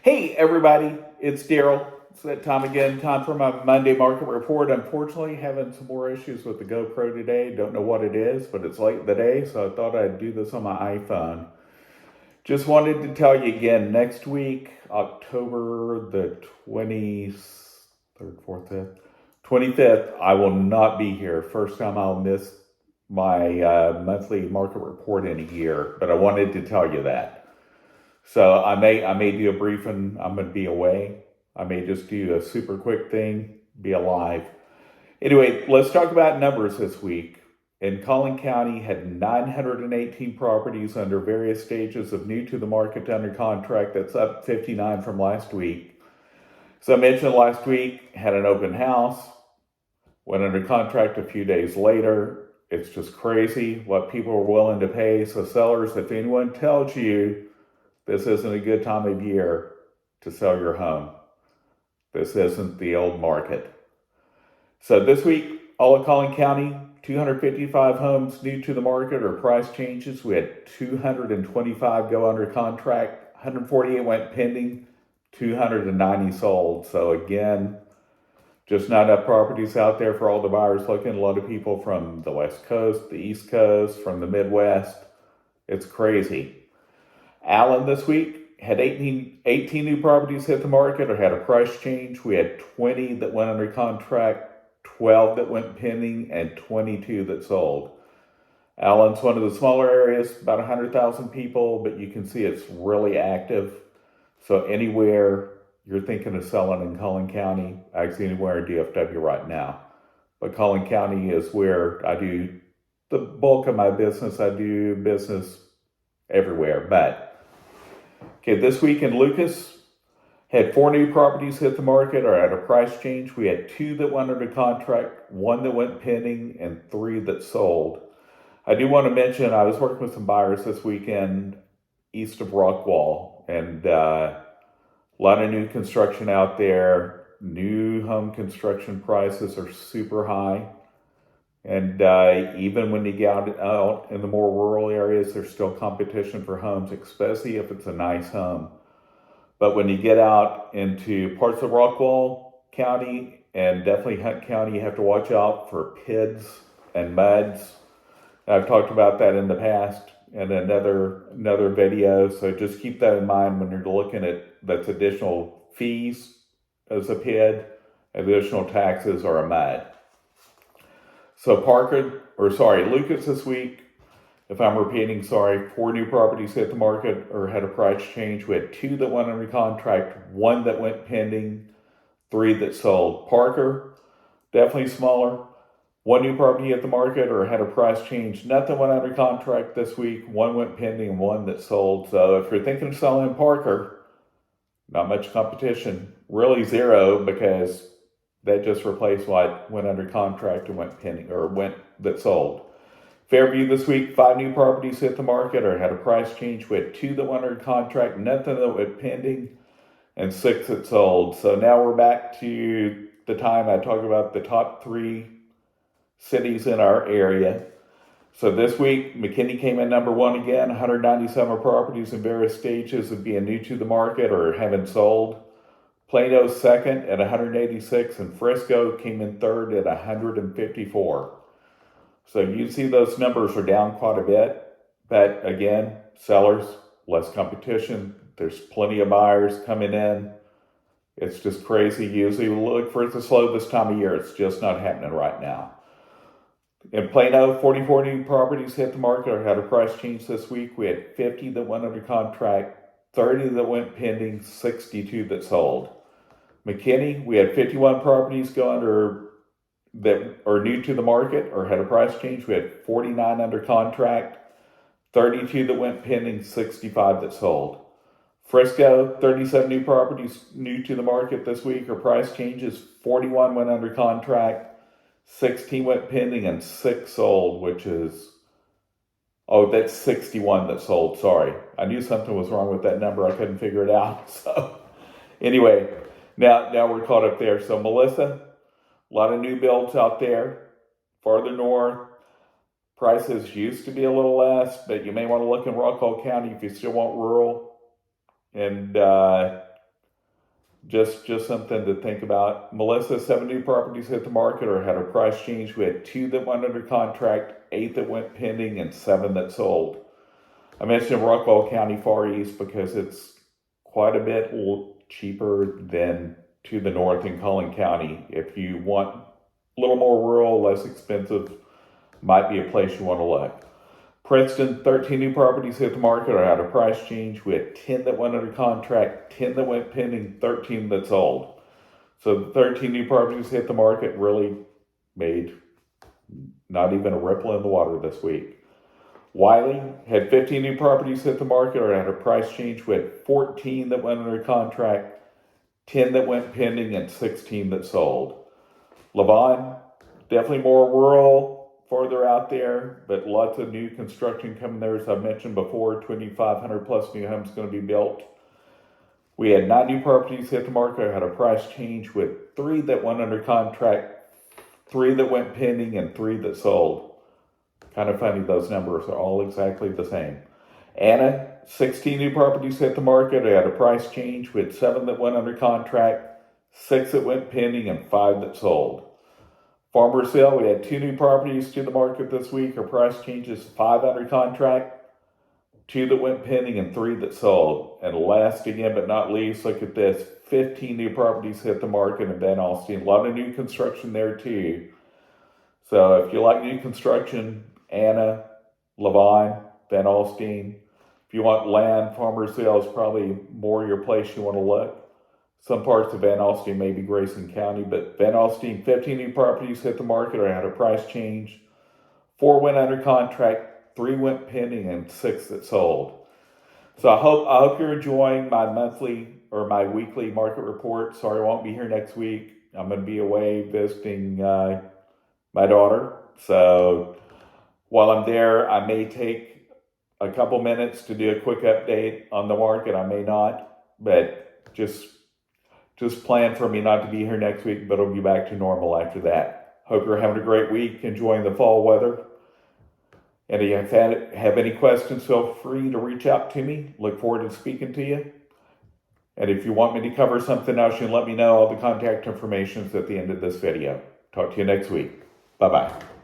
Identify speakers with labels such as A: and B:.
A: Hey everybody, it's Darrell. It's that time again, time for my Monday market report. Unfortunately, having some more issues with the GoPro today. Don't know what it is, but it's late in the day, so I thought I'd do this on my iPhone. Just wanted to tell you again, next week, October the 23rd, 4th, 5th, 25th, I will not be here. First time I'll miss my monthly market report in a year, but I wanted to tell you that. So I may do a briefing. I'm going to be away. I may just do a super quick thing, be alive. Anyway, let's talk about numbers this week. In Collin County, had 918 properties under various stages of new to the market to under contract. That's up 59 from last week. So I mentioned last week, had an open house, went under contract a few days later. It's just crazy what people are willing to pay. So sellers, if anyone tells you this isn't a good time of year to sell your home, this isn't the old market. So this week, all of Collin County, 255 homes new to the market or price changes. We had 225 go under contract, 148 went pending, 290 sold. So again, just not enough properties out there for all the buyers looking. A lot of people from the West Coast, the East Coast, from the Midwest. It's crazy. Allen this week had 18 new properties hit the market or had a price change. We had 20 that went under contract, 12 that went pending, and 22 that sold. Allen's one of the smaller areas, about 100,000 people, but you can see it's really active. So anywhere you're thinking of selling in Collin County, actually anywhere in DFW right now. But Collin County is where I do the bulk of my business. I do business everywhere, but okay, this week in Lucas, had 4 new properties hit the market or at a price change. We had 2 that went under contract, 1 that went pending, and 3 that sold. I do want to mention I was working with some buyers this weekend east of Rockwall, and a lot of new construction out there. New home construction prices are super high. And even when you get out in the more rural areas, there's still competition for homes, especially if it's a nice home. But when you get out into parts of Rockwall County and definitely Hunt County, you have to watch out for PIDs and MUDs. I've talked about that in the past in another video. So just keep that in mind when you're looking at that's additional fees as a PID, additional taxes, or a MUD. So Lucas this week, if I'm repeating, 4 new properties hit the market or had a price change. We had 2 that went under contract, 1 that went pending, 3 that sold. Parker, definitely smaller. 1 new property hit the market or had a price change. Nothing went under contract this week. 1 went pending and 1 that sold. So if you're thinking of selling in Parker, not much competition. Really zero, because that just replaced what went under contract and went pending or that sold. Fairview this week, 5 new properties hit the market or had a price change. We had 2 that went under contract, nothing that went pending, and 6 that sold. So now we're back to the time I talk about the top 3 cities in our area. So this week, Mckinney came in number 1 again, 197 properties in various stages of being new to the market or having sold. Plano second at 186, and Frisco came in third at 154. So you see those numbers are down quite a bit, but again, sellers, less competition. There's plenty of buyers coming in. It's just crazy. Usually we look for it to slow this time of year. It's just not happening right now. In Plano, 44 new properties hit the market or had a price change this week. We had 50 that went under contract, 30 that went pending, 62 that sold. Mckinney, we had 51 properties go under that are new to the market or had a price change. We had 49 under contract, 32 that went pending, 65 that sold. Frisco, 37 new properties new to the market this week or price changes. 41 went under contract, 16 went pending, and 6 sold, which is, that's 61 that sold. Sorry. I knew something was wrong with that number. I couldn't figure it out. So anyway, now we're caught up there. So Melisa, a lot of new builds out there. Farther north, prices used to be a little less, but you may want to look in Rockwall County if you still want rural. And Just something to think about. Melisa, 7 new properties hit the market or had a price change. We had 2 that went under contract, 8 that went pending, and 7 that sold. I mentioned Rockwall County Far East because it's quite a bit cheaper than to the north in Collin County. If you want a little more rural, less expensive, might be a place you want to look. Princeton, 13 new properties hit the market or had a price change. We had 10 that went under contract, 10 that went pending, 13 that sold. So the 13 new properties hit the market really made not even a ripple in the water this week. Wylie had 15 new properties hit the market or had a price change. We had 14 that went under contract, 10 that went pending, and 16 that sold. Lavon, definitely more rural, farther out there, but lots of new construction coming there. As I mentioned before, 2,500 plus new homes going to be built. We had 9 new properties hit the market, had a price change with 3 that went under contract, 3 that went pending, and 3 that sold. Kind of funny, those numbers are all exactly the same. Anna, 16 new properties hit the market, had a price change with 7 that went under contract, 6 that went pending, and 5 that sold. Farmersville, we had 2 new properties to the market this week. Our price changes, 5 under contract, 2 that went pending, and 3 that sold. And last again but not least, look at this. 15 new properties hit the market in Van Alstyne. A lot of new construction there too. So if you like new construction, Anna, Lavon, Van Alstyne. If you want land, Farmersville is probably more your place you want to look. Some parts of Van Alstyne, maybe Grayson County, but Van Alstyne, 15 new properties hit the market or had a price change. 4 went under contract, 3 went pending, and 6 that sold. So I hope you're enjoying my monthly or my weekly market report. Sorry, I won't be here next week. I'm going to be away visiting my daughter. So while I'm there, I may take a couple minutes to do a quick update on the market. I may not, but just plan for me not to be here next week, but it'll be back to normal after that. Hope you're having a great week, enjoying the fall weather. And if you have any questions, feel free to reach out to me. Look forward to speaking to you. And if you want me to cover something else, you can let me know. All the contact information is at the end of this video. Talk to you next week. Bye-bye.